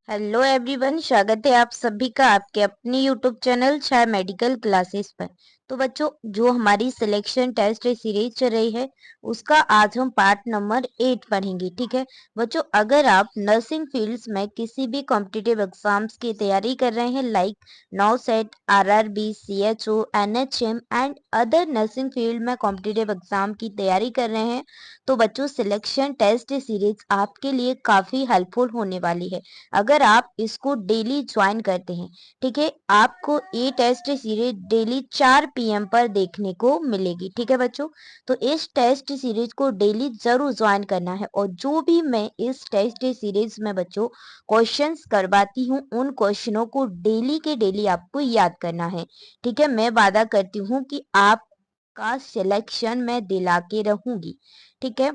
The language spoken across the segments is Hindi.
हेलो एवरीवन, स्वागत है आप सभी का आपके अपनी यूट्यूब चैनल छाया मेडिकल क्लासेस पर। तो बच्चों, जो हमारी सिलेक्शन टेस्ट सीरीज चल रही है उसका आज हम पार्ट नंबर 8 पढ़ेंगे। ठीक है बच्चों, अगर आप नर्सिंग फील्ड्स में किसी भी कॉम्पिटिटिव एग्जाम्स की तैयारी कर रहे हैं like NORCET, RRB, CHO, NHM and other nursing field में कॉम्पिटिटिव एग्जाम की तैयारी कर रहे हैं, तो बच्चों सिलेक्शन टेस्ट सीरीज आपके लिए काफी हेल्पफुल होने वाली है अगर आप इसको डेली ज्वाइन करते हैं। ठीक है, आपको ये टेस्ट सीरीज डेली 4 पीएम पर देखने को मिलेगी। ठीक है बच्चों, तो इस टेस्ट सीरीज को डेली जरूर ज्वाइन करना है और जो भी मैं इस टेस्ट सीरीज में बच्चों क्वेश्चंस करवाती हूँ उन क्वेश्चनों को डेली के डेली आपको याद करना है। ठीक है, मैं वादा करती हूँ कि आपका सिलेक्शन मैं दिला के रहूंगी। ठीक है,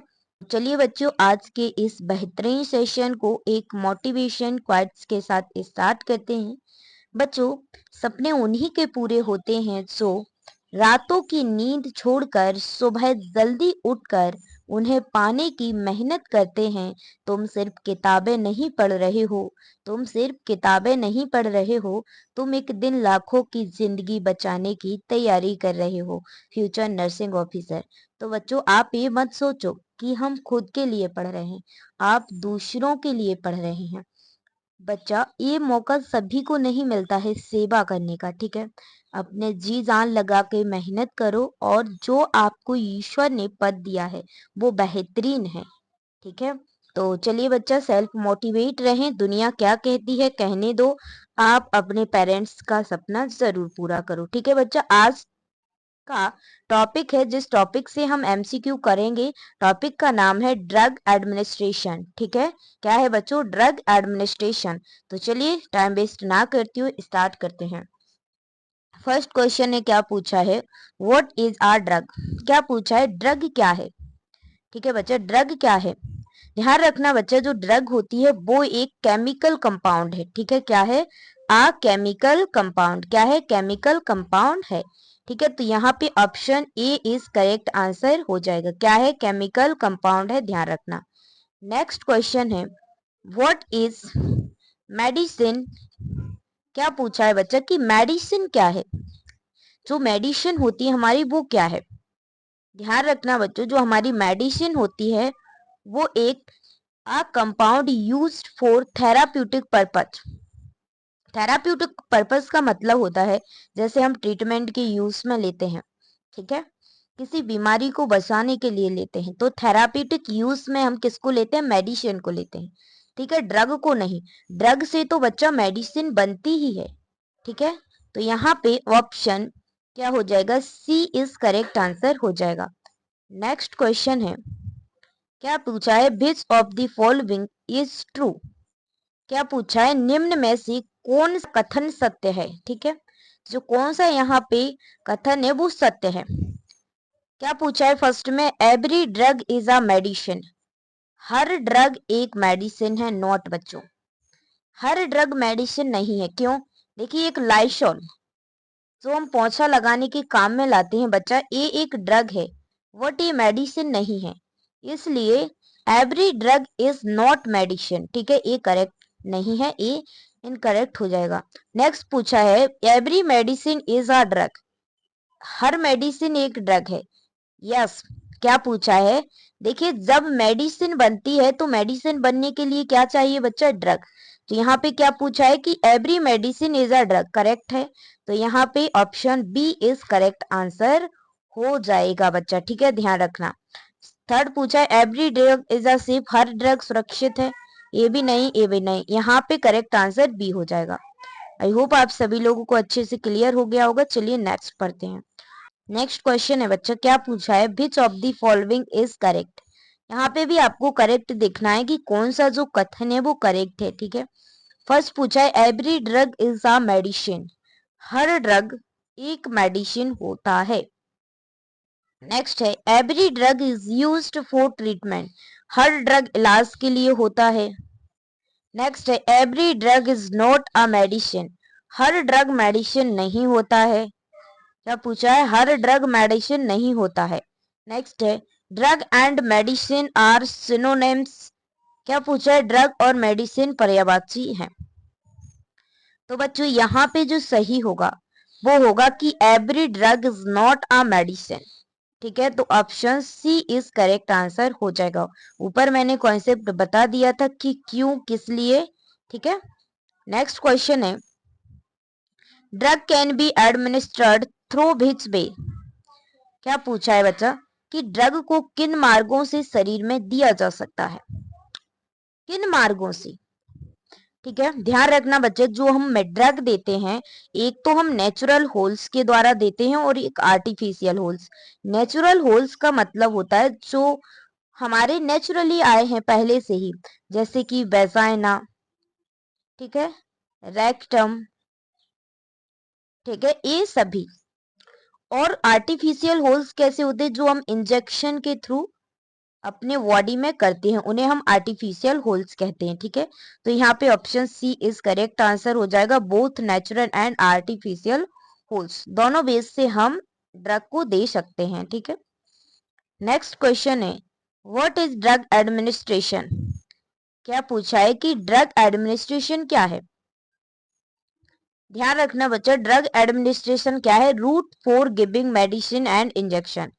चलिए बच्चों, आज के इस बेहतरीन सेशन को एक मोटिवेशन क्वाइट्स के साथ स्टार्ट करते हैं। बच्चों, सपने उन्हीं के पूरे होते हैं जो रातों की नींद छोड़कर सुबह जल्दी उठकर उन्हें पाने की मेहनत करते हैं। तुम सिर्फ किताबें नहीं पढ़ रहे हो, तुम सिर्फ किताबें नहीं पढ़ रहे हो, तुम एक दिन लाखों की जिंदगी बचाने की तैयारी कर रहे हो, फ्यूचर नर्सिंग ऑफिसर। तो बच्चों, आप ये मत सोचो कि हम खुद के लिए पढ़ रहे हैं, आप दूसरों के लिए पढ़ रहे हैं। बच्चा, ये मौका सभी को नहीं मिलता है सेवा करने का। ठीक है, अपने जी जान लगा के मेहनत करो और जो आपको ईश्वर ने पद दिया है वो बेहतरीन है। ठीक है, तो चलिए बच्चा, सेल्फ मोटिवेट रहें, दुनिया क्या कहती है कहने दो, आप अपने पेरेंट्स का सपना जरूर पूरा करो। ठीक है बच्चा, आज का टॉपिक है जिस टॉपिक से हम एमसीक्यू करेंगे, टॉपिक का नाम है ड्रग एडमिनिस्ट्रेशन। ठीक है, क्या है बच्चों? Drug administration. तो चलिए टाइम वेस्ट ना करती हुए स्टार्ट करते हैं। फर्स्ट क्वेश्चन ने क्या पूछा है? What is are drug? क्या पूछा है? ड्रग क्या है? ठीक है बच्चा, ड्रग क्या है? ध्यान रखना बच्चा, जो ड्रग होती है वो एक केमिकल कंपाउंड है। ठीक है, क्या है? आ केमिकल कंपाउंड। क्या है? केमिकल कंपाउंड है। ठीक है, तो यहाँ पे option A is correct answer हो जाएगा। क्या है? केमिकल कंपाउंड है, ध्यान रखना। नेक्स्ट क्वेश्चन है, व्हाट इज मेडिसिन? क्या पूछा है बच्चा कि मेडिसिन क्या है? जो मेडिसिन होती है हमारी वो क्या है? ध्यान रखना बच्चों, जो हमारी मेडिसिन होती है वो एक a compound used for therapeutic purpose। Therapeutic purpose का मतलब होता है जैसे हम ट्रीटमेंट के यूज में लेते हैं। ठीक है, किसी बीमारी को बचाने के लिए लेते हैं, तो थेराप्यूटिक यूज में हम किसको लेते हैं? मेडिसिन को लेते हैं। ठीक है, ड्रग को नहीं। ड्रग से तो बच्चा मेडिसिन बनती ही है। ठीक है, तो यहाँ पे ऑप्शन क्या हो जाएगा? सी इज करेक्ट आंसर हो जाएगा। नेक्स्ट क्वेश्चन है, क्या पूछा है? Which of the following is true? क्या पूछा है? निम्न में से कौन सा कथन सत्य है? ठीक है, जो कौन सा यहाँ पे कथन है वो सत्य है। क्या पूछा है? फर्स्ट में, every drug is a medicine. Her drug एक मेडिसिन है। नॉट बच्चों, हर ड्रग मेडिसिन नहीं है। क्यों? देखिए, एक लाइसॉल जो हम पोछा लगाने के काम में लाते हैं बच्चा, ये एक ड्रग है, वट ये मेडिसिन नहीं है। इसलिए every drug is not medicine. ठीक है, ये करेक्ट नहीं है, ये इनकरेक्ट हो जाएगा। नेक्स्ट पूछा है, every medicine is a drug. Her medicine एक ड्रग है। यस। क्या पूछा है? देखिए, जब मेडिसिन बनती है तो मेडिसिन बनने के लिए क्या चाहिए बच्चा? ड्रग। तो यहाँ पे क्या पूछा है कि every medicine is a drug, correct है। तो यहाँ पे option B is correct answer हो जाएगा बच्चा। ठीक है, ध्यान रखना। थर्ड पूछा है, every drug is a safe. Her drug सुरक्षित है। ये भी नहीं, ये भी नहीं, यहाँ पे करेक्ट आंसर बी हो जाएगा। आई होप आप सभी लोगों को अच्छे से क्लियर हो गया होगा। चलिए नेक्स्ट पढ़ते हैं। नेक्स्ट क्वेश्चन है बच्चा, क्या पूछा है? Which of the following is correct? यहाँ पे भी आपको करेक्ट देखना है कि कौन सा जो कथन है वो करेक्ट है। ठीक है, फर्स्ट पूछा है, every drug is a medicine. Her drug एक मेडिसिन होता है। नेक्स्ट है, every drug is used for treatment. Her drug इलाज के लिए होता है। नेक्स्ट है, every drug is not a medicine. Her drug medicine नहीं होता है। क्या पूछा है? हर ड्रग मेडिसिन नहीं होता है। नेक्स्ट है, drug and medicine are synonyms. क्या पूछा है? ड्रग और मेडिसिन पर्यायवाची हैं। तो बच्चों यहाँ पे जो सही होगा वो होगा कि every drug is not a medicine. ठीक है, तो option C is correct answer हो जाएगा। ऊपर मैंने कॉन्सेप्ट बता दिया था कि क्यों, किस लिए। ठीक है, नेक्स्ट क्वेश्चन है, drug can be administered through which way. क्या पूछा है बच्चा कि ड्रग को किन मार्गों से शरीर में दिया जा सकता है, किन मार्गों से। ठीक है, ध्यान रखना बच्चे, जो हम ड्रग देते हैं, एक तो हम नेचुरल होल्स के द्वारा देते हैं और एक आर्टिफिशियल होल्स। नेचुरल होल्स का मतलब होता है जो हमारे नेचुरली आए हैं पहले से ही, जैसे कि वेजाइना, ठीक है, रेक्टम, ठीक है, ये सभी। और आर्टिफिशियल होल्स कैसे होते हैं, जो हम इंजेक्शन के थ्रू अपने बॉडी में करते हैं, उन्हें हम आर्टिफिशियल होल्स कहते हैं। ठीक है, तो यहाँ पे option C is correct answer हो जाएगा, both natural and artificial holes, दोनों बेस से हम ड्रग को दे सकते हैं। ठीक है, नेक्स्ट क्वेश्चन है, व्हाट इज ड्रग एडमिनिस्ट्रेशन। क्या पूछा है कि ड्रग एडमिनिस्ट्रेशन क्या है। ध्यान रखना बच्चा, ड्रग एडमिनिस्ट्रेशन क्या है, route for giving medicine and injection.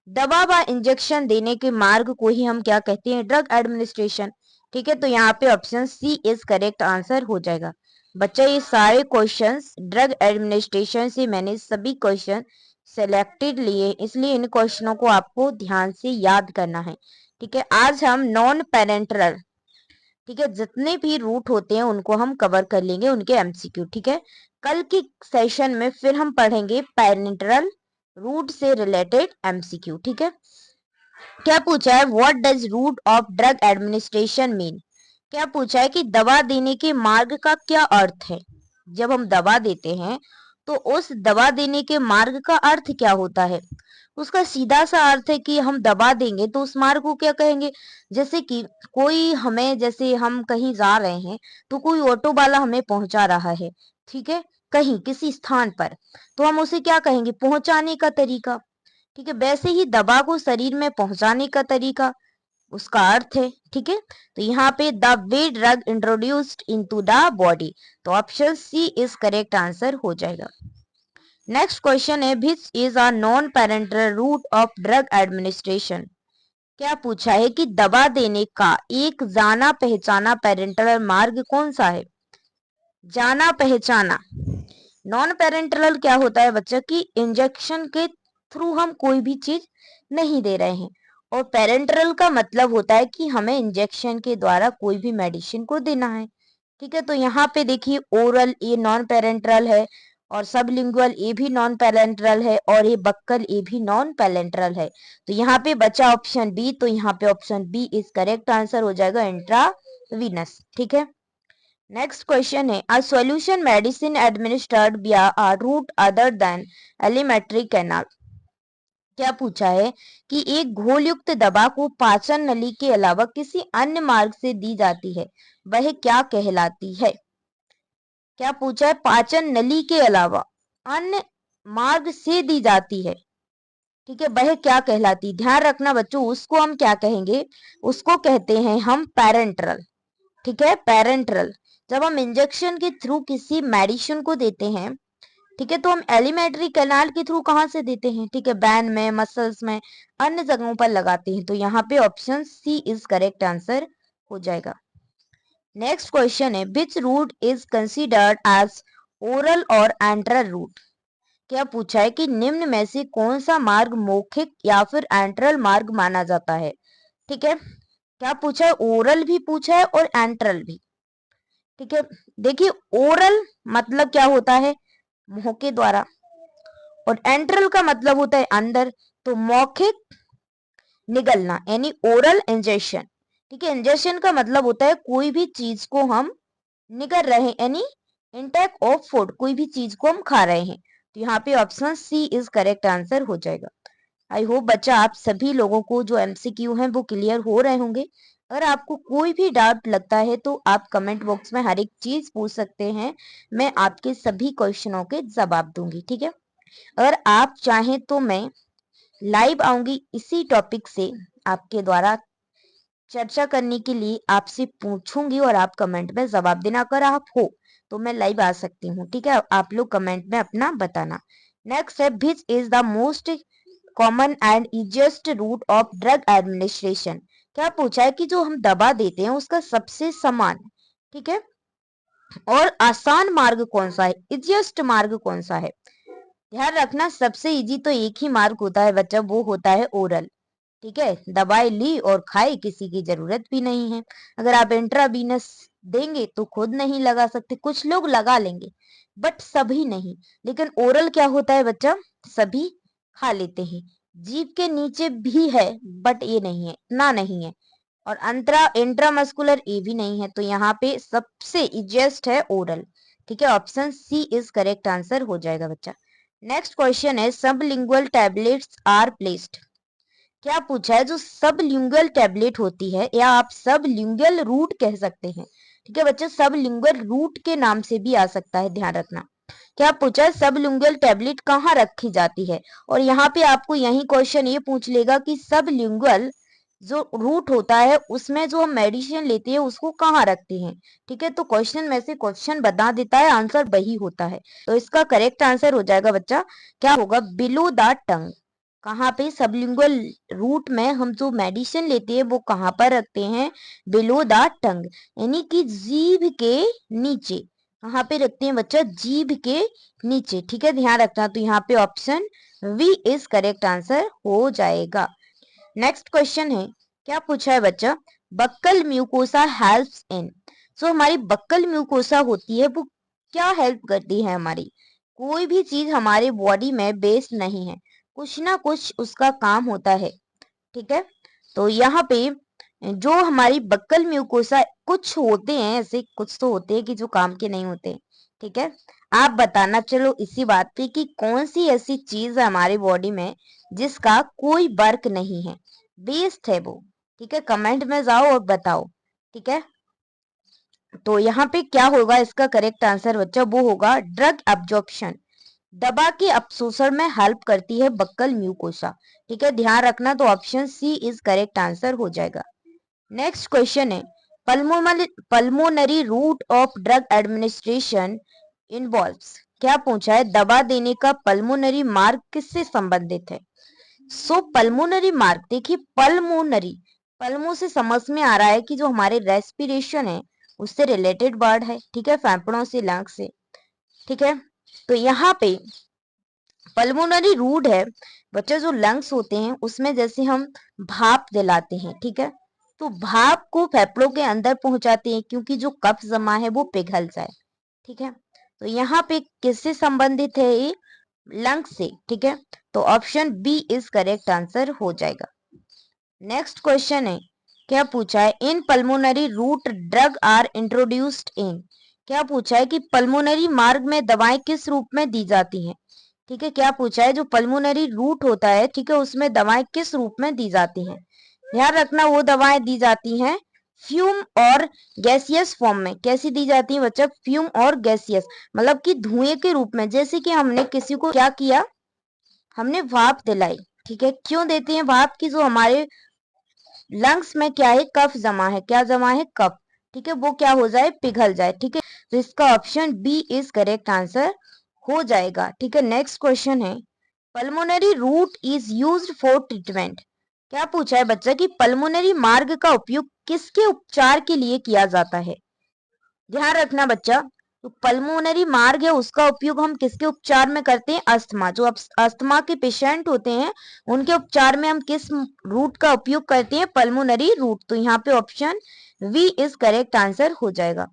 दवा व इंजेक्शन देने के मार्ग को ही हम क्या कहते हैं, ड्रग एडमिनिस्ट्रेशन। ठीक है, तो यहाँ पे option C is correct answer हो जाएगा। बच्चा ये सारे क्वेश्चंस ड्रग एडमिनिस्ट्रेशन से मैंने सभी क्वेश्चन सेलेक्टेड लिए, इसलिए इन क्वेश्चनों को आपको ध्यान से याद करना है। ठीक है, आज हम नॉन पेरेंटल, ठीक है, जितने भी रूट होते हैं उनको हम कवर कर लेंगे, उनके एमसीक्यू। ठीक है, कल की सेशन में फिर हम पढ़ेंगे पेरेंटल रूट से रिलेटेड एमसीक्यू। ठीक है, क्या पूछा है, what does route of drug administration mean. क्या पूछा है कि दवा देने के मार्ग का क्या अर्थ है। जब हम दवा देते हैं तो उस दवा देने के मार्ग का अर्थ क्या होता है। उसका सीधा सा अर्थ है कि हम दवा देंगे तो उस मार्ग को क्या कहेंगे। जैसे कि कोई हमें, जैसे हम कहीं जा रहे हैं तो कोई ऑटो वाला हमें पहुंचा रहा है, ठीक है, कहीं किसी स्थान पर, तो हम उसे क्या कहेंगे, पहुंचाने का तरीका। ठीक है, वैसे ही दवा को शरीर में पहुंचाने का तरीका उसका अर्थ है। ठीक है, तो यहाँ पे the way drug introduced into the body, तो option C is correct answer हो जाएगा। नेक्स्ट क्वेश्चन है, which is a non parental route of drug administration. क्या पूछा है कि दवा देने का एक जाना पहचाना पेरेंटल मार्ग कौन सा है। जाना पहचाना, नॉन पेरेंटल क्या होता है बच्चा कि इंजेक्शन के थ्रू हम कोई भी चीज नहीं दे रहे हैं, और पेरेंटल का मतलब होता है कि हमें इंजेक्शन के द्वारा कोई भी मेडिसिन को देना है। ठीक है, तो यहाँ पे देखिए ओरल ये नॉन पेरेंटल है, और सबलिंगुअल ये भी नॉन पेरेंटल है, और ये बक्कल ये भी नॉन पेरेंटल है। तो यहाँ पे बचा ऑप्शन बी, तो यहाँ पे option B is correct answer हो जाएगा, इंट्रावीनस। ठीक है, नेक्स्ट क्वेश्चन है, a solution medicine administered via a route other than alimentary canal. क्या पूछा है कि एक घोल युक्त दवा को पाचन नली के अलावा किसी अन्य मार्ग से दी जाती है, वह क्या कहलाती है। क्या पूछा है, पाचन नली के अलावा अन्य मार्ग से दी जाती है, ठीक है, वह क्या कहलाती। ध्यान रखना बच्चों, उसको हम क्या कहेंगे, उसको कहते हैं हम पैरेंटरल। ठीक है, पैरेंटरल। जब हम इंजेक्शन के थ्रू किसी मेडिसिन को देते हैं, ठीक है, तो हम एलिमेंट्री कैनाल के थ्रू कहाँ से देते हैं, ठीक है, बैन में, मसल्स में, अन्य जगहों पर लगाते हैं। तो यहाँ पे option C is correct answer हो जाएगा। नेक्स्ट क्वेश्चन है, which route is considered as oral और एंट्रल रूट। क्या पूछा है कि निम्न में से कौन सा मार्ग मौखिक या फिर एंट्रल मार्ग माना जाता है। ठीक है, क्या पूछा है, ओरल भी पूछा है और एंट्रल भी। ठीक है, देखिए ओरल मतलब क्या होता है, मुंह के द्वारा, और एंट्रल का मतलब होता है अंदर, तो मौखिक निगलना यानी ओरल इंजेक्शन। ठीक है, इंजेक्शन का मतलब होता है कोई भी चीज को हम निगल रहे हैं, यानी इंटेक ऑफ फूड, कोई भी चीज को हम खा रहे हैं। तो यहाँ पे option C is correct answer हो जाएगा। आई होप बच्चा आप सभी लोगों को जो एमसीक्यू हैं वो क्लियर हो रहे होंगे। अगर आपको कोई भी डाउट लगता है तो आप कमेंट बॉक्स में हर एक चीज पूछ सकते हैं, मैं आपके सभी क्वेश्चनों के जवाब दूंगी। ठीक है, अगर आप चाहें तो मैं लाइव आऊंगी इसी टॉपिक से आपके द्वारा चर्चा करने के लिए, आपसे पूछूंगी और आप कमेंट में जवाब देना। अगर आप हो तो मैं लाइव आ सकती हूँ, ठीक है। आप लोग कमेंट में अपना बताना। नेक्स्ट है, which is the most common and easiest route of drug administration. क्या पूछा है कि जो हम दवा देते हैं उसका सबसे समान, ठीक है, और आसान मार्ग कौन सा है, इजिएस्ट मार्ग कौन सा है। ध्यान रखना, सबसे इजी तो एक ही मार्ग होता है बच्चा, वो होता है ओरल, ठीक है। दवाई ली और खाई, किसी की जरूरत भी नहीं है। अगर आप इंट्रावीनस देंगे तो खुद नहीं लगा सकते, कुछ लोग लगा लेंगे बट सभी नहीं। लेकिन ओरल क्या होता है बच्चा, सभी खा लेते हैं। जीभ के नीचे भी है बट ये नहीं है, इतना नहीं है। और इंट्रामस्कुलर ए भी नहीं है। तो यहाँ पे सबसे इजिएस्ट है ओरल, ठीक है। Option C is correct answer हो जाएगा बच्चा। नेक्स्ट क्वेश्चन है, सबलिंगुअल टैबलेट्स आर प्लेस्ड। क्या पूछा है, जो सबलिंगुअल टैबलेट होती है या आप सबलिंगुअल रूट कह सकते हैं, ठीक है बच्चे, सबलिंगुअल रूट के नाम से भी आ सकता है, ध्यान रखना। क्या पूछा है, सबलिंगुअल टैबलेट कहाँ रखी जाती है। और यहाँ पे आपको यही क्वेश्चन ये पूछ लेगा कि सबलिंगुअल जो रूट होता है उसमें जो हम मेडिसिन लेते हैं उसको कहाँ रखते हैं, ठीक है। तो क्वेश्चन में से क्वेश्चन बता देता है, आंसर वही होता है। तो इसका करेक्ट आंसर हो जाएगा बच्चा, क्या होगा, बिलो द टंग। कहाँ पे, सबलिंगुअल रूट में हम जो मेडिसिन लेते हैं वो कहाँ पर रखते हैं, बिलो द टंग, यानी कि जीभ के नीचे। कहाँ पे रखते हैं बच्चा, जीभ के नीचे, ठीक है, ध्यान रखना। तो यहाँ पे option B is correct answer हो जाएगा। नेक्स्ट क्वेश्चन है, क्या पूछा है बच्चा, buccal mucosa helps in. So हमारी बक्कल म्यूकोसा होती है वो क्या हेल्प करती है हमारी, कोई भी चीज हमारे बॉडी में बेस्ड नहीं है, कुछ ना कुछ उसका काम होता है, ठीक है। तो यहाँ पे जो हमारी बक्कल म्यूकोसा, कुछ होते हैं ऐसे, कुछ तो होते हैं कि जो काम के नहीं होते, ठीक है। आप बताना चलो इसी बात पे कि कौन सी ऐसी चीज है हमारी बॉडी में जिसका कोई वर्क नहीं है, बेस्ड है वो, ठीक है। कमेंट में जाओ और बताओ, ठीक है। तो यहाँ पे क्या होगा, इसका करेक्ट आंसर बच्चा वो होगा ड्रग एब्जॉर्प्शन। दवा के अपशोषण में हेल्प करती है बक्कल म्यूकोसा, ठीक है, ध्यान रखना। तो option C is correct answer हो जाएगा। नेक्स्ट क्वेश्चन है, pulmonary route of drug administration involves. क्या पूछा है, दवा देने का पल्मोनरी मार्ग किससे संबंधित है। सो पल्मोनरी मार्ग, देखिए पल्मोनरी, पल्मो से समझ में आ रहा है कि जो हमारे रेस्पिरेशन है उससे रिलेटेड वर्ड है, ठीक है, फेफड़ों से, लंग से, ठीक है। तो यहाँ पे पल्मोनरी रूट है बच्चे, जो लंग्स होते हैं उसमें जैसे हम भाप दिलाते हैं, ठीक है, तो भाप को फेफड़ों के अंदर पहुंचाते हैं क्योंकि जो कफ जमा है वो पिघल जाए, ठीक है। तो यहाँ पे किससे संबंधित है ये, लंग्स से, ठीक है। तो option B is correct answer हो जाएगा। नेक्स्ट क्वेश्चन है, क्या पूछा है, in pulmonary route drug are introduced in. क्या पूछा है कि पल्मोनरी मार्ग में दवाएं किस रूप में दी जाती हैं, ठीक है। क्या पूछा है, जो पल्मोनरी रूट होता है, ठीक है, उसमें दवाएं किस रूप में दी जाती हैं। ध्यान रखना, वो दवाएं दी जाती हैं फ्यूम और गैसियस फॉर्म में। कैसी दी जाती है बच्चा, फ्यूम और गैसियस, मतलब कि धुएं के रूप में। जैसे कि हमने किसी को क्या किया, हमने भाप दिलाई, ठीक है। क्यों देते हैं भाप की, जो हमारे लंग्स में क्या है, कफ जमा है, क्या जमा है, कफ, ठीक है, वो क्या हो जाए, पिघल जाए, ठीक है। तो इसका option B is correct answer हो जाएगा, ठीक है। नेक्स्ट क्वेश्चन है, pulmonary route is used for treatment. क्या पूछा है बच्चा कि पल्मोनरी मार्ग का उपयोग किसके उपचार के लिए किया जाता है। ध्यान रखना बच्चा, तो पल्मोनरी मार्ग है उसका उपयोग हम किसके उपचार में करते हैं, अस्थमा। जो अस्थमा के पेशेंट होते हैं उनके उपचार में हम किस रूट का उपयोग करते हैं, पल्मोनरी रूट। तो यहाँ पे option B is correct answer हो जाएगा।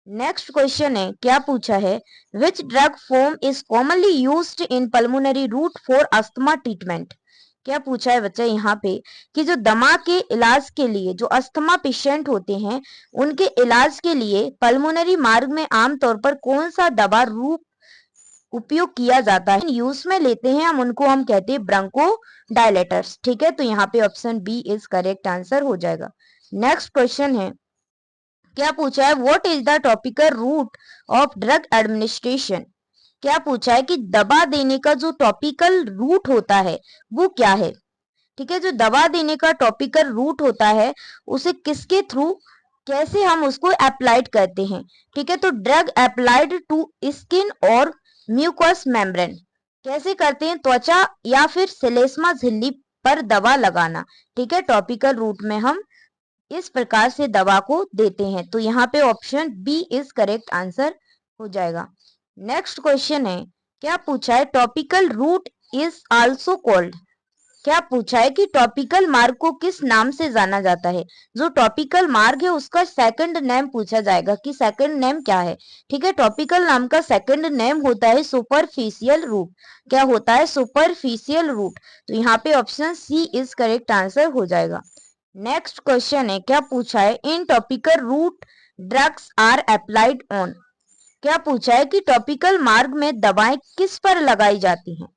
नेक्स्ट क्वेश्चन है, क्या पूछा है, which drug form is commonly used in pulmonary route for asthma treatment. क्या पूछा है बच्चा यहाँ पे कि जो दमा के इलाज के लिए जो अस्थमा पेशेंट होते हैं उनके इलाज के लिए पल्मोनरी मार्ग में आमतौर पर कौन सा दवा रूप उपयोग किया जाता है, यूज में लेते हैं हम, उनको हम कहते हैं ब्रोंको डायलेटर्स, ठीक है। तो यहाँ पे option B is correct answer हो जाएगा। नेक्स्ट क्वेश्चन है, क्या पूछा है, what is the topical route of drug administration. क्या पूछा है कि दवा देने का जो टॉपिकल रूट होता है वो क्या है, ठीक है। जो दवा देने का टॉपिकल रूट होता है उसे किसके थ्रू कैसे हम उसको अप्लाइड करते हैं। ठीक है, तो ड्रग अप्लाइड टू स्किन और म्यूकस मेम्ब्रेन, कैसे करते हैं, त्वचा या फिर श्लेष्मा झिल्ली पर दवा लगाना। ठीक है, टॉपिकल रूट में हम इस प्रकार से दवा को देते हैं। तो यहाँ पे option B is correct answer हो जाएगा। नेक्स्ट क्वेश्चन है, क्या पूछा है, topical route is also called, क्या पूछा है कि टॉपिकल मार्ग को किस नाम से जाना जाता है। जो टॉपिकल मार्ग है उसका सेकंड नेम पूछा जाएगा कि सेकंड नेम क्या है। ठीक है, टॉपिकल नाम का सेकंड नेम होता है सुपरफिशियल रूट। क्या होता है, सुपरफिशियल रूट। तो यहाँ पे option C is correct answer हो जाएगा। नेक्स्ट क्वेश्चन है, क्या पूछा है, in topical route drugs are applied on, क्या पूछा है कि टॉपिकल मार्ग में दवाएं किस पर लगाई जाती हैं।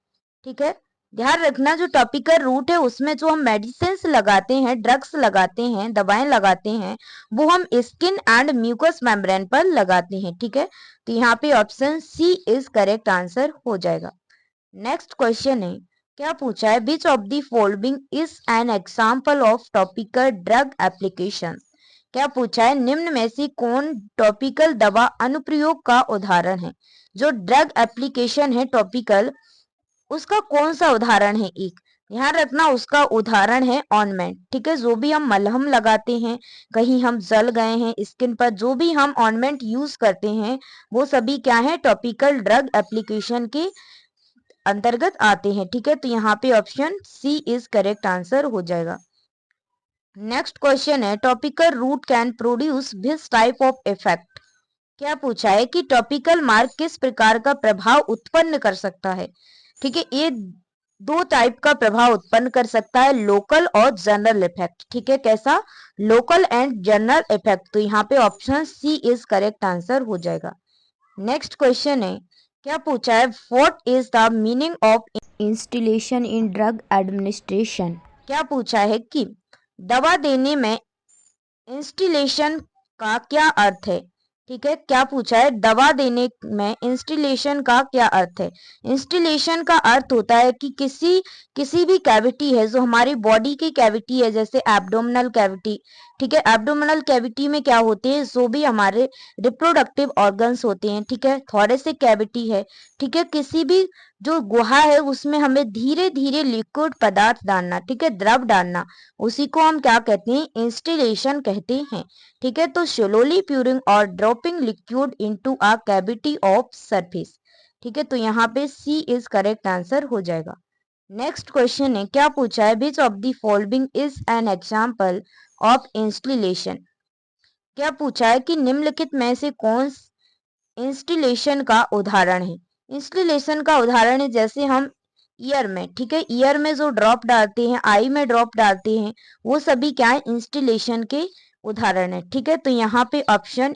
ठीक है, ध्यान रखना जो टॉपिकल रूट है उसमें जो हम मेडिसिन लगाते हैं, ड्रग्स लगाते हैं, दवाएं लगाते हैं, वो हम स्किन एंड म्यूकस मेम्ब्रेन पर लगाते हैं। ठीक है, तो यहाँ पे option C is correct answer हो जाएगा। नेक्स्ट क्वेश्चन है, क्या पूछा है, which of the following is an example of topical drug application, क्या पूछा है, निम्न में से कौन टॉपिकल दवा अनुप्रयोग का उदाहरण है। जो ड्रग एप्लीकेशन है टॉपिकल, उसका कौन सा उदाहरण है। एक ध्यान रखना, उसका उदाहरण है ऑनमेंट। ठीक है, जो भी हम मलहम लगाते हैं, कहीं हम जल गए हैं स्किन पर, जो भी हम ऑनमेंट यूज करते हैं वो सभी क्या है, टॉपिकल ड्रग एप्लीकेशन के अंतर्गत आते हैं। ठीक है, तो यहाँ पे option C is correct answer हो जाएगा। नेक्स्ट क्वेश्चन है, topical route can produce this type of effect, क्या पूछा है कि टॉपिकल मार्ग किस प्रकार का प्रभाव उत्पन्न कर सकता है। ठीक है, ये दो टाइप का प्रभाव उत्पन्न कर सकता है, लोकल और जनरल इफेक्ट। ठीक है, कैसा, लोकल एंड जनरल इफेक्ट। तो यहाँ पे option C is correct answer हो जाएगा। नेक्स्ट क्वेश्चन है, क्या पूछा है, what is the meaning of instillation in drug administration, क्या पूछा है कि दवा देने में इंस्टिलेशन का क्या अर्थ है। ठीक है, क्या पूछा है, दवा देने में इंस्टिलेशन का क्या अर्थ है। इंस्टिलेशन का अर्थ होता है कि किसी भी कैविटी है, जो हमारी बॉडी की कैविटी है, जैसे एब्डोमिनल कैविटी। ठीक है, एब्डोमिनल कैविटी में क्या होते हैं, जो भी हमारे रिप्रोडक्टिव ऑर्गन्स होते हैं। ठीक है, थोरेसिक कैविटी है। ठीक है, किसी भी जो गुहा है उसमें हमें धीरे धीरे लिक्विड पदार्थ डालना, ठीक है, द्रव डालना, उसी को हम क्या कहते हैं, इंस्टिलेशन कहते हैं। ठीक है, तो स्लोली प्यूरिंग और dropping liquid into a cavity of surface. ठीक है, तो यहाँ पे सी इज करेक्ट आंसर हो जाएगा। नेक्स्ट क्वेश्चन है, क्या पूछा है, which of the following is an example of instillation, क्या पूछा है कि निम्नलिखित में से कौन इंस्टिलेशन का उदाहरण है। इंस्टिलेशन का उदाहरण है, जैसे हम ईयर में, ठीक है, ईयर में जो ड्रॉप डालते हैं, आई में ड्रॉप डालते हैं, वो सभी क्या है, इंस्टिलेशन के उदाहरण है। ठीक है, तो यहाँ पे option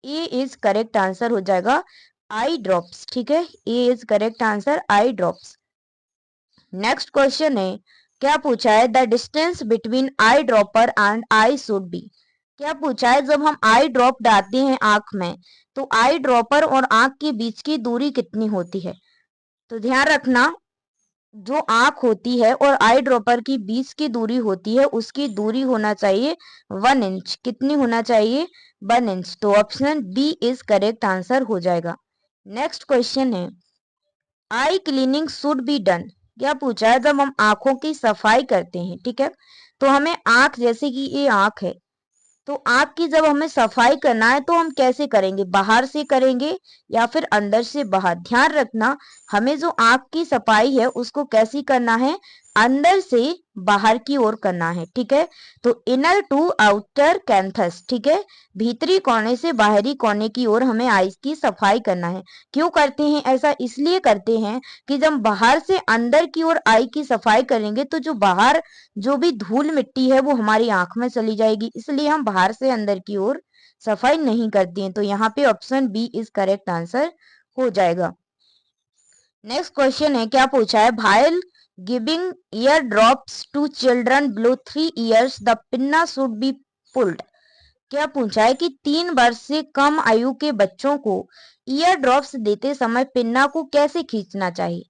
A is correct answer हो जाएगा, आई ड्रॉप्स। ठीक है, A is correct answer, eye drops. Next question है, क्या पूछा है, the distance between eye dropper and eye should be, क्या पूछा है, जब हम आई ड्रॉप डालते हैं आंख में, तो आई ड्रॉपर और आंख के बीच की दूरी कितनी होती है। तो ध्यान रखना, जो आंख होती है और आई ड्रॉपर की बीच की दूरी होती है, उसकी दूरी होना चाहिए 1 इंच। कितनी होना चाहिए, 1 इंच। तो option B is correct answer हो जाएगा। नेक्स्ट क्वेश्चन है, eye cleaning should be done, क्या पूछा है, जब हम आंखों की सफाई करते हैं, ठीक है, तो हमें आंख, जैसे कि ये आंख है, तो आंख की जब हमें सफाई करना है तो हम कैसे करेंगे, बाहर से करेंगे या फिर अंदर से बाहर। ध्यान रखना, हमें जो आंख की सफाई है उसको कैसी करना है, अंदर से बाहर की ओर करना है। ठीक है, तो इनर टू आउटर कैंथस, ठीक है, भीतरी कोने से बाहरी कोने की ओर हमें आईज की सफाई करना है। क्यों करते हैं ऐसा, इसलिए करते हैं कि जब बाहर से अंदर की ओर आई की सफाई करेंगे तो जो बाहर जो भी धूल मिट्टी है वो हमारी आंख में चली जाएगी, इसलिए हम बाहर से अंदर की ओर सफाई नहीं करते हैं। तो यहाँ पे option B is correct answer हो जाएगा। नेक्स्ट क्वेश्चन है, क्या पूछा है, while giving ear drops to children below 3 years the pinna should be pulled, क्या पूछा है कि 3 वर्ष से कम आयु के बच्चों को ईयर ड्रॉप्स देते समय पिन्ना को कैसे खींचना चाहिए,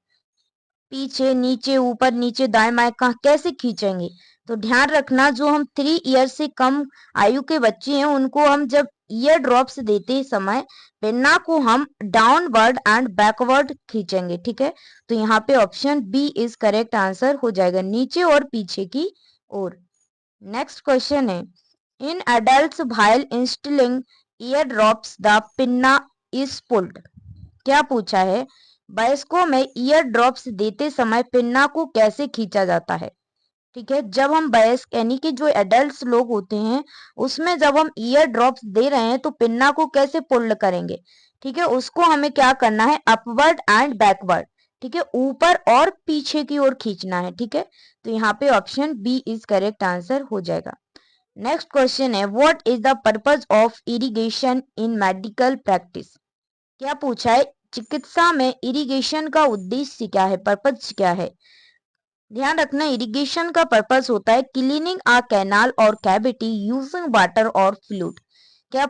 पीछे, नीचे, ऊपर, नीचे, दाएं बाएं, कहाँ कैसे खींचेंगे। तो ध्यान रखना, जो हम 3 ईयर से कम आयु के बच्चे हैं उनको हम जब ईयर ड्रॉप्स देते समय पेन्ना को हम डाउनवर्ड एंड बैकवर्ड खींचेंगे, ठीक है। तो यहाँ पे option B is correct answer हो जाएगा, नीचे और पीछे की ओर। नेक्स्ट क्वेश्चन है, in adults while instilling ear drops the pinna is pulled. क्या पूछा है, वयस्कों में ईयर ड्रॉप्स देते समय पिन्ना को कैसे खींचा जाता है, ठीक है। जब हम वयस्क यानी कि जो एडल्ट्स लोग होते हैं उसमें जब हम ईयर ड्रॉप्स दे रहे हैं तो पिन्ना को कैसे पुल्ड करेंगे, ठीक है। उसको हमें क्या करना है, अपवर्ड एंड बैकवर्ड, ठीक है, ऊपर और पीछे की ओर खींचना है, ठीक है। तो यहाँ पे option B is correct answer हो जाएगा। नेक्स्ट क्वेश्चन है, what is the purpose of irrigation in medical practice. क्या पूछा है, चिकित्सा में इरिगेशन का उद्देश्य क्या है, पर्पज क्या है। ध्यान रखना, इरिगेशन का पर्पस होता है क्लीनिंग अ कैनाल और कैविटी यूजिंग वाटर और फ्लूइड। क्या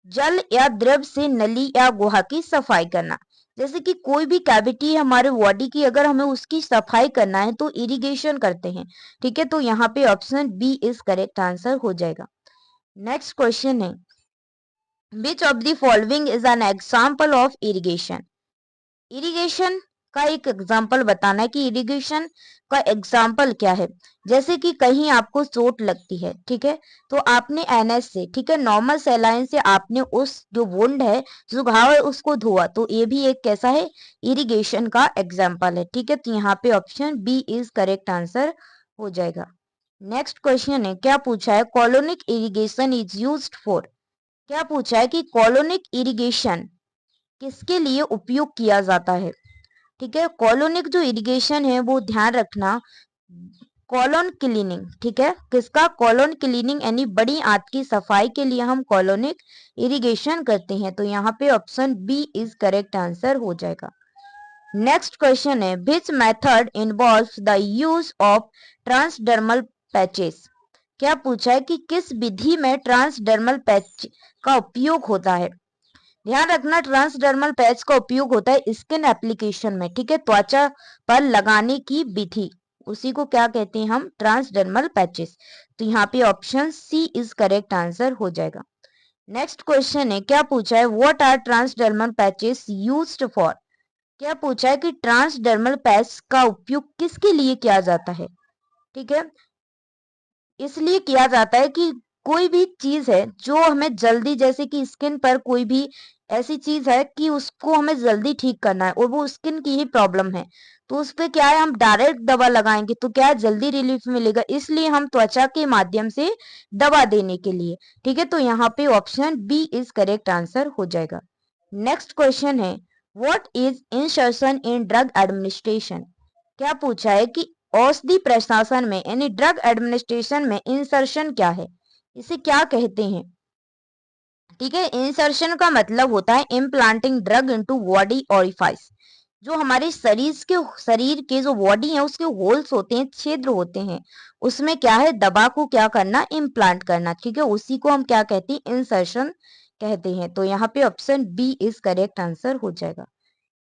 जल या द्रव से नली या गुहा की सफाई करना। जैसे कि कोई भी कैविटी है हमारे बॉडी की, अगर हमें उसकी सफाई करना है तो इरिगेशन करते हैं, ठीक है। तो यहाँ पे option B is correct answer हो जाएगा। नेक्स्ट क्वेश्चन है, which of the following is an example of irrigation. Irrigation का एक एग्जाम्पल बताना है कि इरिगेशन का एग्जाम्पल क्या है। जैसे कि कहीं आपको चोट लगती है, ठीक है, तो आपने एनएस से, ठीक है, नॉर्मल सैलाइन से आपने उस जो वुंड है, जो घाव है उसको धोआ, तो ये भी एक कैसा है, इरिगेशन का एग्जाम्पल है, ठीक है। तो यहाँ पे option B is correct answer हो जाएगा। नेक्स्ट क्वेश्चन है, क्या पूछा है, colonic irrigation is used for. क्या पूछा है कि कॉलोनिक इरिगेशन किसके लिए उपयोग किया जाता है, ठीक है। कॉलोनिक जो इरिगेशन है वो ध्यान रखना, कॉलोन क्लीनिंग, ठीक है, किसका, कॉलोन क्लीनिंग यानी बड़ी आंत की सफाई के लिए हम कॉलोनिक इरिगेशन करते हैं। तो यहाँ पे option B is correct answer हो जाएगा। नेक्स्ट क्वेश्चन है, which method involves the use of transdermal patches. क्या पूछा है कि किस विधि में ट्रांसडर्मल पैच का उपयोग होता है। ध्यान रखना, ट्रांसडर्मल पैच का उपयोग होता है स्किन एप्लीकेशन में, ठीक है, त्वचा पर लगाने की विधि, उसी को क्या कहते हैं हम, ट्रांसडर्मल पैचेस। तो यहाँ पे option C is correct answer हो जाएगा। नेक्स्ट क्वेश्चन है, क्या पूछा है, what are transdermal patches used for. क्या पूछा है कि ट्रांसडर्मल पैच का उपयोग किसके लिए किया जाता है, ठीक है। इसलिए किया जाता है कि कोई भी चीज है जो हमें जल्दी, जैसे कि स्किन पर कोई भी ऐसी चीज है कि उसको हमें जल्दी ठीक करना है और वो स्किन की ही प्रॉब्लम है, तो उस पे क्या है, हम डायरेक्ट दवा लगाएंगे तो क्या है, जल्दी रिलीफ मिलेगा, इसलिए हम त्वचा के माध्यम से दवा देने के लिए, ठीक है। तो यहाँ पे option B is correct answer हो जाएगा। नेक्स्ट क्वेश्चन है, what is insertion in drug administration. क्या पूछा है कि औषधि प्रशासन में यानी ड्रग एडमिनिस्ट्रेशन में इंसर्शन क्या है, इसे क्या कहते हैं, ठीक है। इंसर्शन का मतलब होता है implanting drug into body orifice. जो हमारे शरीर के जो बॉडी है उसके होल्स होते हैं, छिद्र होते हैं, उसमें क्या है, दवा को क्या करना, इम्प्लांट करना, ठीक है, उसी को हम क्या कहते हैं, इंसर्शन कहते हैं। तो यहाँ पे option B is correct answer हो जाएगा।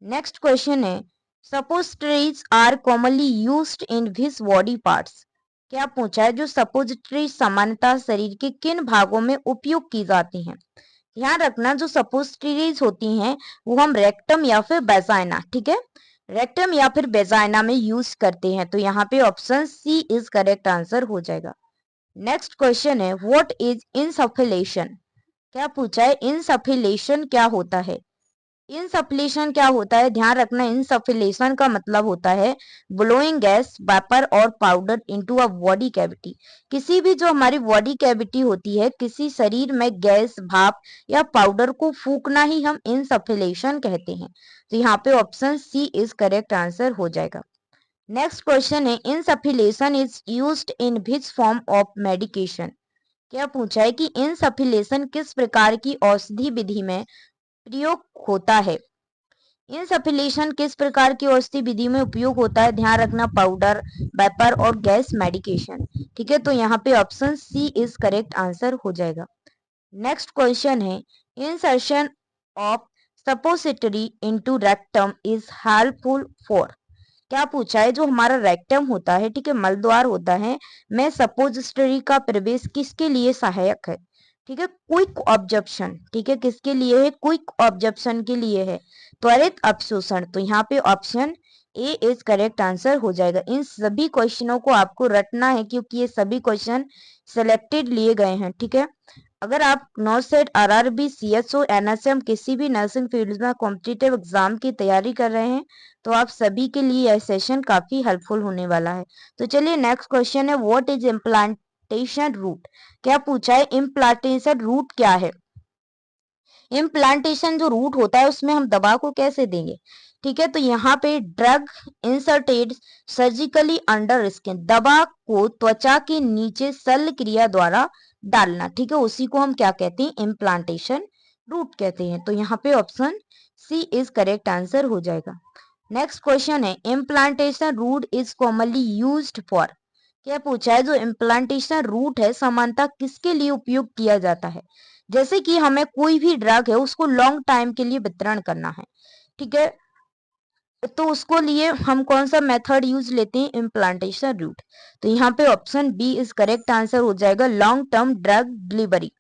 नेक्स्ट क्वेश्चन है, suppositories are commonly used in which body parts. क्या पूछा है, जो सपोजिटरी सामान्यतः शरीर के किन भागों में उपयोग की जाती हैं। ध्यान रखना, जो सपोजिटरीज होती हैं वो हम रेक्टम या फिर वेजाइना, ठीक है, रेक्टम या फिर वेजाइना में यूज करते हैं। तो यहाँ पे option C is correct answer हो जाएगा। नेक्स्ट क्वेश्चन है, व्हाट इज इनसफिलेशन। क्या पूछा है, इनसफिलेशन क्या होता है। इनसफिलेशन क्या होता है, ध्यान रखना, इनसफिलेशन का मतलब होता है ब्लोइंग गैस, वेपर और powder into a body cavity. किसी भी जो हमारी बॉडी कैविटी होती है, किसी शरीर में गैस, भाप या पाउडर को फूकना ही हम इनसफिलेशन कहते हैं। तो यहाँ पे option C is correct answer हो जाएगा। नेक्स्ट क्वेश्चन है, insufflation is used in which form of medication. क्या पूछा है कि इनसफिलेशन किस प्रकार की औषधि विधि में प्रयोग होता है। इनसफिलिएशन किस प्रकार की औषधि विधि में उपयोग होता है, ध्यान रखना, पाउडर, वेपर और गैस मेडिकेशन, ठीक है। तो यहाँ पे option C is correct answer हो जाएगा। नेक्स्ट क्वेश्चन है, insertion of suppository into rectum is helpful for. क्या पूछा है, जो हमारा रेक्टम होता है, ठीक है, मलद्वार होता है, में सपोजिटरी का प्रवेश किसके लिए सहायक है? ठीक है, क्विक ऑब्जर्प्शन, ठीक है, किसके लिए है? क्विक ऑब्जर्प्शन के लिए है, त्वरित अवशोषण। तो यहाँ पे option A is correct answer हो जाएगा। इन सभी क्वेश्चनों को आपको रटना है क्योंकि ये सभी क्वेश्चन सिलेक्टेड लिए गए हैं, ठीक है। अगर आप नॉसेट, आरआरबी, सीएचओ, एनएसएम किसी भी नर्सिंग फील्ड में कॉम्पिटिटिव एग्जाम की तैयारी कर रहे हैं तो आप सभी के लिए यह सेशन काफी हेल्पफुल होने वाला है। तो चलिए नेक्स्ट क्वेश्चन है, व्हाट इज इम्प्लांटेशन रूट? क्या पूछा है, इम्प्लांटेशन रूट क्या है? इम्प्लांटेशन जो रूट होता है उसमें हम दवा को कैसे देंगे? ठीक है, तो यहाँ पे drug inserted surgically under skin, दवा को त्वचा के नीचे शल्य क्रिया द्वारा डालना, ठीक है, उसी को हम क्या कहते हैं? इम्प्लांटेशन रूट कहते हैं। तो यहाँ पे option C is correct answer हो जाएगा। नेक्स्ट क्वेश्चन है, implantation route is commonly used for? क्या पूछा है, जो इम्प्लांटेशन रूट है सामान्यतः किसके लिए उपयोग किया जाता है? जैसे कि हमें कोई भी ड्रग है उसको लॉन्ग टाइम के लिए वितरण करना है, ठीक है, तो उसको लिए हम कौन सा मेथड यूज लेते हैं? Implantation route. तो यहाँ पे option B is correct answer हो जाएगा, long term drug delivery.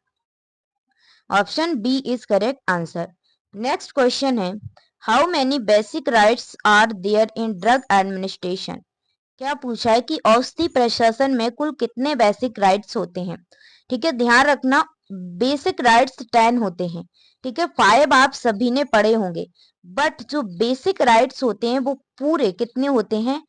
Option B is correct answer. Next question है, how many basic rights are there in drug administration? क्या पूछा है कि औषधि प्रशासन में कुल कितने बेसिक राइट्स होते हैं? ठीक है, ध्यान रखना, बेसिक राइट्स 10 होते हैं, ठीक है, 5 आप सभी ने पढ़े होंगे, बट जो बेसिक राइट्स होते हैं वो पूरे कितने होते हैं?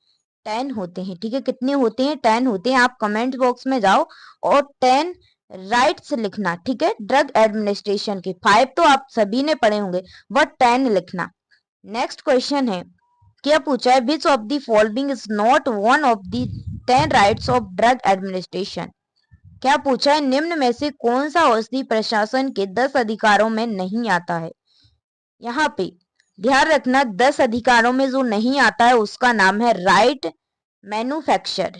10 होते हैं, ठीक है, कितने होते हैं? 10 होते हैं। आप कमेंट बॉक्स में जाओ और 10 राइट्स लिखना, ठीक है, ड्रग एडमिनिस्ट्रेशन के। 5 तो आप सभी ने पढ़े होंगे, बट 10 लिखना। नेक्स्ट क्वेश्चन है, क्या पूछा है, which of the following is not one of the 10 rights of drug administration? क्या पूछा है, निम्न में से कौन सा औषधि प्रशासन के 10 अधिकारों में नहीं आता है? यहाँ पे ध्यान रखना, 10 अधिकारों में जो नहीं आता है उसका नाम है राइट मैन्युफैक्चर,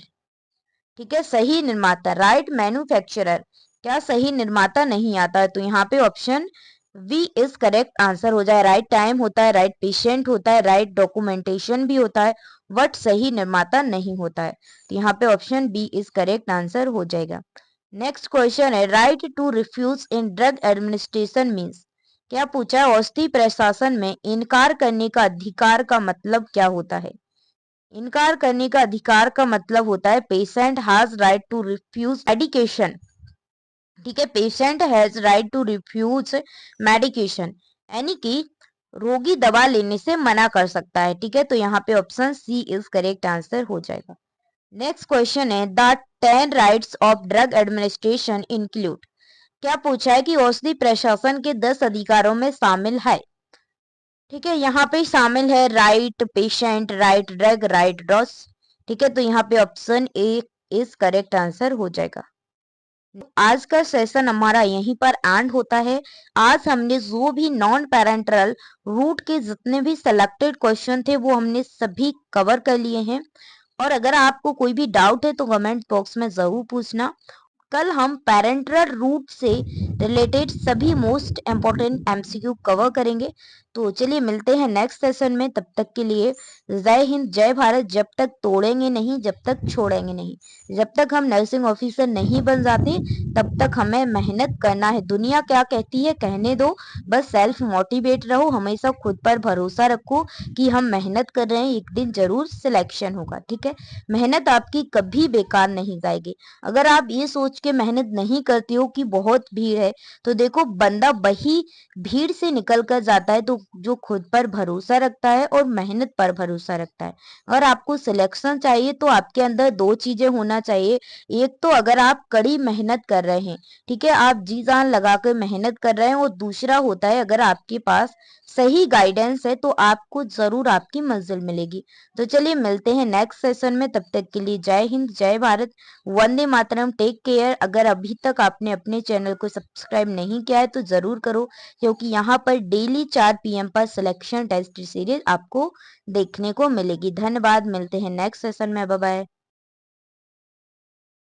ठीक है, सही निर्माता, राइट मैन्युफैक्चरर। क्या सही निर्माता नहीं आता है? तो यहाँ पे option B is correct answer हो जाए। राइट टाइम होता है, राइट पेशेंट होता है, राइट डॉक्यूमेंटेशन भी होता है, बट सही निर्माता नहीं होता है। तो यहाँ पे option B is correct answer हो जाएगा। नेक्स्ट क्वेश्चन है, right to refuse in drug administration means? क्या पूछा है, औषधि प्रशासन में इनकार करने का अधिकार का मतलब क्या होता है? इनकार करने का अधिकार का मतलब होता है patient has right to refuse medication, ठीक है, patient has right to refuse medication, यानी कि रोगी दवा लेने से मना कर सकता है, ठीक है, तो यहाँ पे option C is correct answer हो जाएगा। नेक्स्ट क्वेश्चन है, the 10 rights of drug administration include? क्या पूछा है कि औषधि प्रशासन के 10 अधिकारों में शामिल है? ठीक है, यहाँ पे शामिल है right patient, right drug, right dose, ठीक है, तो यहाँ पे option A is correct answer हो जाएगा। आज का सेशन हमारा यहीं पर एंड होता है। आज हमने जो भी नॉन पेरेंटल रूट के जितने भी सिलेक्टेड क्वेश्चन थे वो हमने सभी कवर कर लिए हैं, और अगर आपको कोई भी डाउट है तो कमेंट बॉक्स में जरूर पूछना। कल हम पेरेंटल रूट से रिलेटेड सभी मोस्ट इंपॉर्टेंट एमसीक्यू कवर करेंगे। तो चलिए मिलते हैं नेक्स्ट सेशन में, तब तक के लिए जय हिंद, जय भारत। जब तक तोड़ेंगे नहीं, जब तक छोड़ेंगे नहीं, जब तक हम नर्सिंग ऑफिसर नहीं बन जाते तब तक हमें मेहनत करना है। दुनिया क्या कहती है कहने दो, बस सेल्फ मोटिवेट रहो, हमेशा खुद पर भरोसा रखो कि हम मेहनत कर रहे हैं, एक दिन जरूर सिलेक्शन होगा, ठीक है। मेहनत आपकी कभी बेकार नहीं जाएगी। अगर आप ये सोच के मेहनत नहीं करती हो कि बहुत भीड़ है, तो देखो बंदा वही भीड़ से निकल कर जाता है तो जो खुद पर भरोसा रखता है और मेहनत पर भरोसा रखता है। अगर आपको सिलेक्शन चाहिए तो आपके अंदर 2 चीजें होना चाहिए। एक तो अगर आप कड़ी मेहनत कर रहे हैं, ठीक है, आप जी जान लगा कर मेहनत कर रहे हैं, और दूसरा होता है अगर आपके पास सही गाइडेंस है तो आपको जरूर आपकी मंजिल मिलेगी। तो चलिए मिलते हैं नेक्स्ट सेशन में, तब तक के लिए जय हिंद, जय भारत, वंदे मातरम, टेक केयर। अगर अभी तक आपने अपने चैनल को सब्सक्राइब नहीं किया है तो जरूर करो, क्योंकि यहाँ पर डेली 4 PM पर सिलेक्शन टेस्ट सीरीज आपको देखने को मिलेगी। धन्यवाद, मिलते हैं नेक्स्ट सेशन में, बाय बाय।